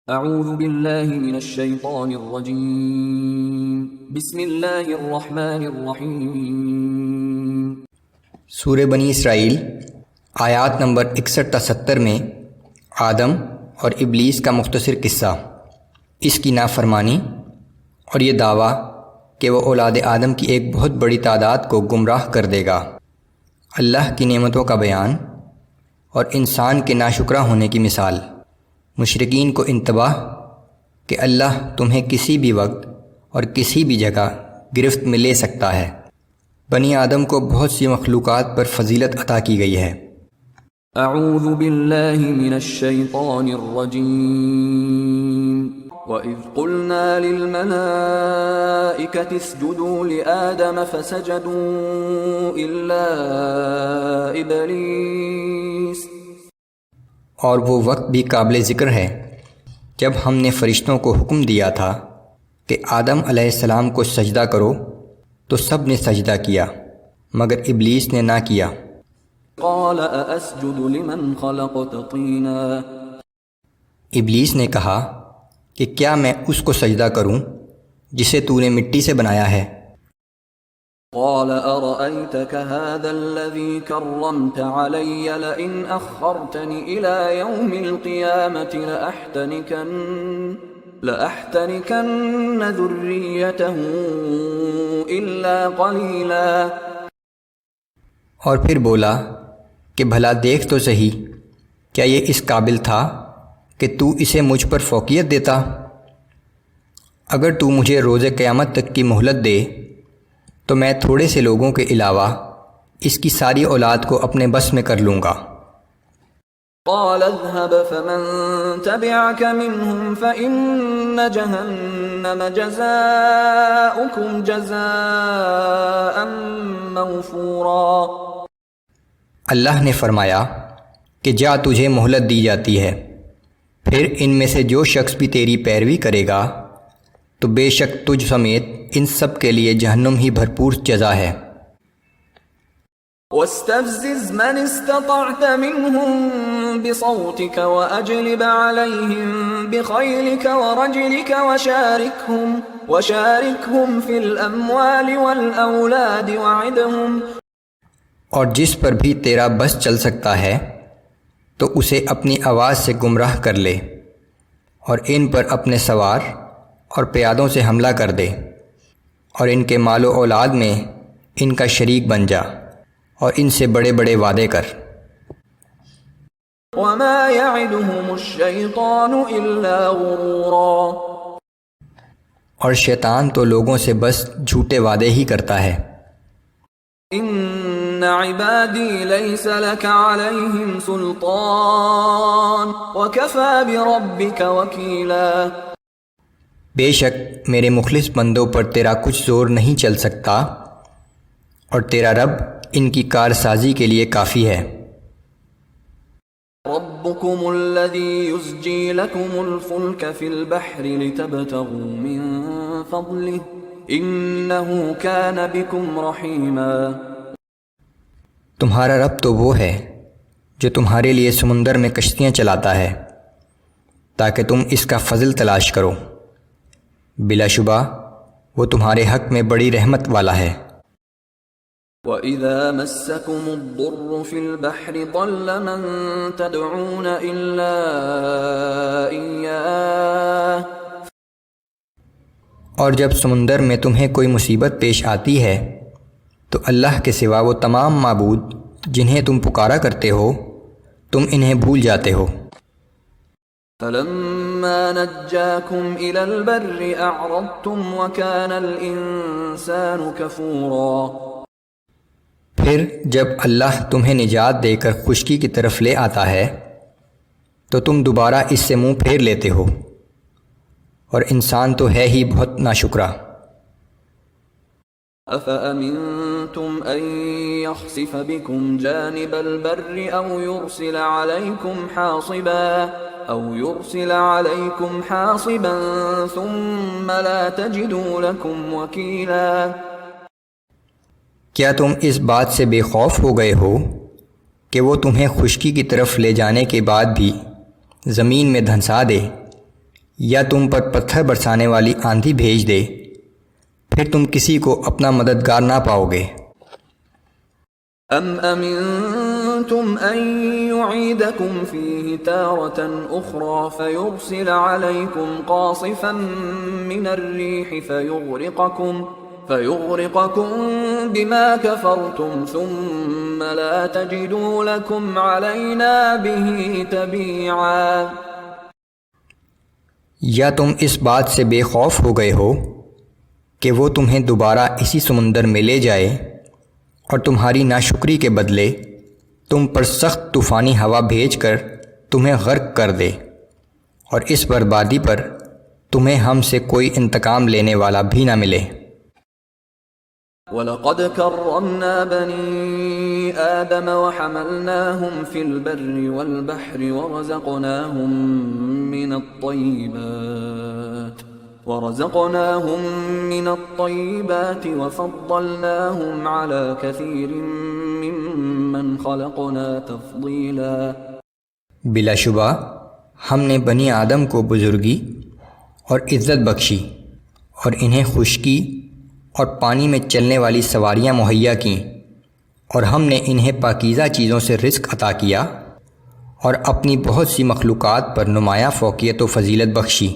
اعوذ باللہ من الشیطان الرجیم بسم اللہ الرحمن الرحیم۔ سورہ بنی اسرائیل آیات نمبر 61 تا 70 میں آدم اور ابلیس کا مختصر قصہ، اس کی نافرمانی اور یہ دعویٰ کہ وہ اولاد آدم کی ایک بہت بڑی تعداد کو گمراہ کر دے گا، اللہ کی نعمتوں کا بیان اور انسان کے ناشکرہ ہونے کی مثال، مشرکین کو انتباہ کہ اللہ تمہیں کسی بھی وقت اور کسی بھی جگہ گرفت میں لے سکتا ہے۔ بنی آدم کو بہت سی مخلوقات پر فضیلت عطا کی گئی ہے۔ اعوذ باللہ من الشیطان الرجیم۔ وَإِذْ قُلْنَا لِلْمَلَائِكَةِ اسْجُدُوا لِآدَمَ فَسَجَدُوا إِلَّا إِبْلِيسَ۔ اور وہ وقت بھی قابل ذکر ہے جب ہم نے فرشتوں کو حکم دیا تھا کہ آدم علیہ السلام کو سجدہ کرو تو سب نے سجدہ کیا مگر ابلیس نے نہ کیا۔ قال أأسجد لمن خلقت طینا۔ ابلیس نے کہا کہ کیا میں اس کو سجدہ کروں جسے تو نے مٹی سے بنایا ہے؟ قال أرأيتك هذا الذي كرمت علي لئن أخرتني إلى يوم القيامة لأحتنكن ذريته إلا قليلا۔ اور پھر بولا کہ بھلا دیکھ تو صحیح، کیا یہ اس قابل تھا کہ تو اسے مجھ پر فوقیت دیتا؟ اگر تو مجھے روز قیامت تک کی مہلت دے تو میں تھوڑے سے لوگوں کے علاوہ اس کی ساری اولاد کو اپنے بس میں کر لوں گا۔ قال اذهب فمن تبعك منهم فإن جهنم جزاؤكم جزاء موفورا۔ اللہ نے فرمایا کہ جا، تجھے مہلت دی جاتی ہے، پھر ان میں سے جو شخص بھی تیری پیروی کرے گا تو بے شک تجھ سمیت ان سب کے لیے جہنم ہی بھرپور جزا ہے۔ واستفزز من استطعت منهم بصوتك وأجلب عليهم بخيلك ورجلك وشاركهم في الأموال والأولاد وعدهم۔ اور جس پر بھی تیرا بس چل سکتا ہے تو اسے اپنی آواز سے گمراہ کر لے اور ان پر اپنے سوار اور پیادوں سے حملہ کر دے اور ان کے مال و اولاد میں ان کا شریک بن جا اور ان سے بڑے بڑے وعدے کر۔ وما يعدهم الشيطان الا غرورا۔ اور شیطان تو لوگوں سے بس جھوٹے وعدے ہی کرتا ہے۔ ان عبادی لیس لك عليهم سلطان وكفى بربك وکیلا۔ بے شک میرے مخلص بندوں پر تیرا کچھ زور نہیں چل سکتا اور تیرا رب ان کی کارسازی کے لیے کافی ہے۔ ربكم الذي يزجي لكم الفلك في البحر لتبتغوا من فضله انه كان بكم رحيما۔ تمہارا رب تو وہ ہے جو تمہارے لیے سمندر میں کشتیاں چلاتا ہے تاکہ تم اس کا فضل تلاش کرو، بلا شبہ وہ تمہارے حق میں بڑی رحمت والا ہے۔ وَإِذَا مَسَّكُمُ الضُّرُّ فِي الْبَحْرِ ضَلَّ مَن تَدْعُونَ إِلَّا إِيَّاهُ۔ اور جب سمندر میں تمہیں کوئی مصیبت پیش آتی ہے تو اللہ کے سوا وہ تمام معبود جنہیں تم پکارا کرتے ہو تم انہیں بھول جاتے ہو۔ فَلَمَّا نَجَّاكُمْ إِلَى الْبَرِّ أَعْرَضْتُمْ وَكَانَ الْإِنسَانُ كَفُورًا۔ پھر جب اللہ تمہیں نجات دے کر خشکی کی طرف لے آتا ہے تو تم دوبارہ اس سے منہ پھیر لیتے ہو، اور انسان تو ہے ہی بہت ناشکرا۔ أَفَأَمِنْتُمْ أَنْ يَخْسِفَ بِكُمْ جَانِبَ الْبَرِّ أَوْ يُرْسِلَ عَلَيْكُمْ حَاصِبًا ثُمَّ لَا تَجِدُوا لَكُمْ وَكِيلًا۔ کیا تم اس بات سے بے خوف ہو گئے ہو کہ وہ تمہیں خشکی کی طرف لے جانے کے بعد بھی زمین میں دھنسا دے یا تم پر پتھر برسانے والی آندھی بھیج دے، پھر تم کسی کو اپنا مددگار نہ پاؤ گے۔ ام امنتم ان يعيدكم فيه تارة اخرى فيرسل عليكم قاصفا من الريح فيغرقكم بما كفرتم ثم لا تجدوا لكم علينا به تبيعا۔ یا تم اس بات سے بے خوف ہو گئے ہو کہ وہ تمہیں دوبارہ اسی سمندر میں لے جائے اور تمہاری ناشکری کے بدلے تم پر سخت طوفانی ہوا بھیج کر تمہیں غرق کر دے، اور اس بربادی پر تمہیں ہم سے کوئی انتقام لینے والا بھی نہ ملے۔ وَلَقَدْ كَرَّمْنَا بَنِي آدَمَ وَحَمَلْنَاهُمْ فِي الْبَرِّ وَالْبَحْرِ ورزقناهم من الطيبات وفضلناهم على كثير ممن خلقنا تفضيلا۔ بلا شبہ ہم نے بنی آدم کو بزرگی اور عزت بخشی اور انہیں خشکی اور پانی میں چلنے والی سواریاں مہیا کیں، اور ہم نے انہیں پاکیزہ چیزوں سے رزق عطا کیا اور اپنی بہت سی مخلوقات پر نمایاں فوقیت و فضیلت بخشی۔